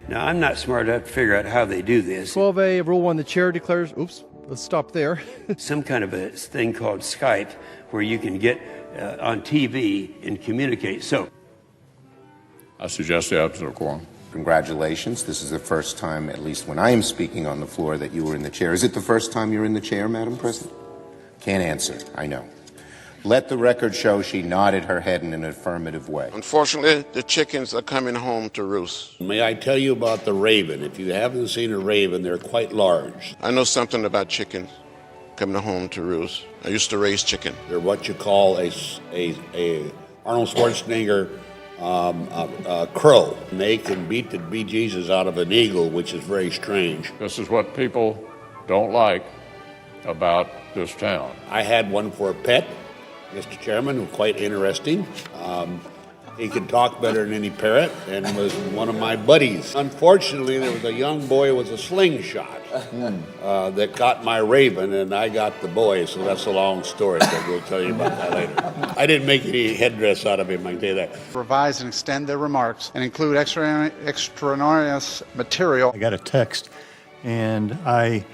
Now, I'm not smart enough to figure out how they do this. 12A, Rule 1, the chair declares, oops, let's stop there. Some kind of a thing called Skype where you can get on TV and communicate. So I suggest the absence of quorum. Congratulations. This is the first time, at least when I am speaking on the floor, that you were in the chair. Is it the first time you're in the chair, Madam President? Can't answer, I know. Let the record show she nodded her head in an affirmative way. Unfortunately, the chickens are coming home to roost. May I tell you about the raven? If you haven't seen a raven, they're quite large. I know something about chickens coming home to roost. I used to raise chicken. They're what you call a Arnold Schwarzenegger crow. And they can beat the bejesus out of an eagle, which is very strange. This is what people don't like about this town. I had one for a pet, Mr. Chairman, quite interesting. He could talk better than any parrot and was one of my buddies. Unfortunately, there was a young boy with a slingshot that got my raven, and I got the boy, so that's a long story, but we'll tell you about that later. I didn't make any headdress out of him, I can tell you that. Revise and extend their remarks and include extraneous material. I got a text, and I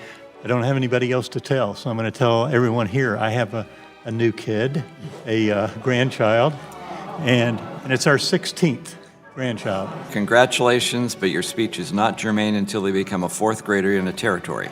don't have anybody else to tell, so I'm going to tell everyone here I have a new kid, a grandchild, and it's our 16th grandchild. Congratulations, but your speech is not germane until they become a fourth grader in a territory.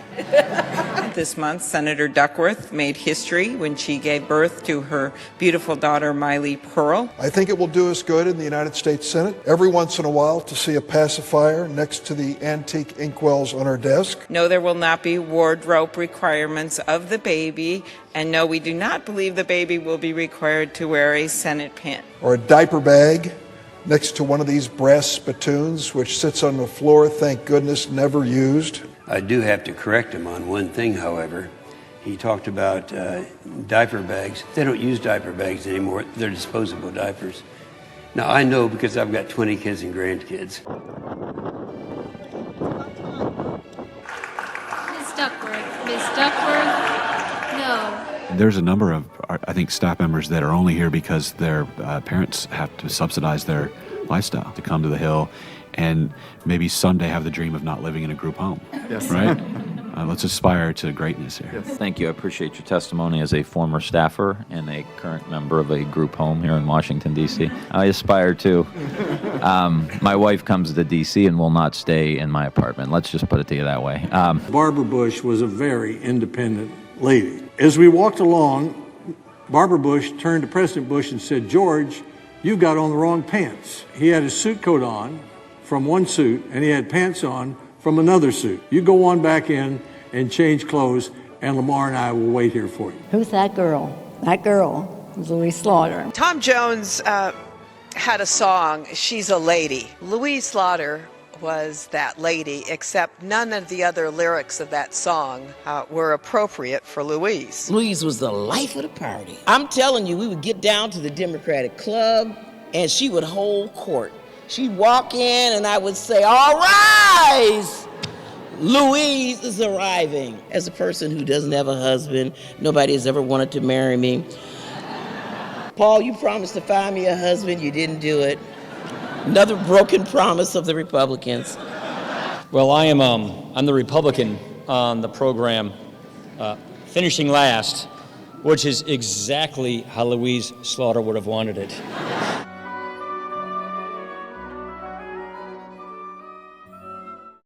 This month, Senator Duckworth made history when she gave birth to her beautiful daughter, Miley Pearl. I think it will do us good in the United States Senate every once in a while to see a pacifier next to the antique inkwells on our desk. No, there will not be wardrobe requirements of the baby, and no, we do not believe the baby will be required to wear a Senate pin. Or a diaper bag next to one of these brass spittoons which sits on the floor, thank goodness, never used. I do have to correct him on one thing, however. He talked about diaper bags. They don't use diaper bags anymore. They're disposable diapers. Now, I know because I've got 20 kids and grandkids. Ms. Duckworth, no. There's a number of, I think, staff members that are only here because their parents have to subsidize their lifestyle to come to the Hill and maybe someday have the dream of not living in a group home. Yes. Right? Let's aspire to greatness here. Yes. Thank you. I appreciate your testimony as a former staffer and a current member of a group home here in Washington, D.C. I aspire to. My wife comes to D.C. and will not stay in my apartment. Let's just put it to you that way. Barbara Bush was a very independent lady. As we walked along, Barbara Bush turned to President Bush and said, "George, you've got on the wrong pants." He had his suit coat on from one suit, and he had pants on from another suit. You go on back in and change clothes, and Lamar and I will wait here for you. Who's that girl? That girl was Louise Slaughter. Tom Jones had a song, "She's a Lady." Louise Slaughter was that lady, except none of the other lyrics of that song were appropriate for Louise. Louise was the life of the party. I'm telling you, we would get down to the Democratic Club, and she would hold court. She'd walk in, and I would say, "All rise! Louise is arriving." As a person who doesn't have a husband, nobody has ever wanted to marry me. Paul, you promised to find me a husband. You didn't do it. Another broken promise of the Republicans. Well, I'm the Republican on the program, finishing last, which is exactly how Louise Slaughter would have wanted it.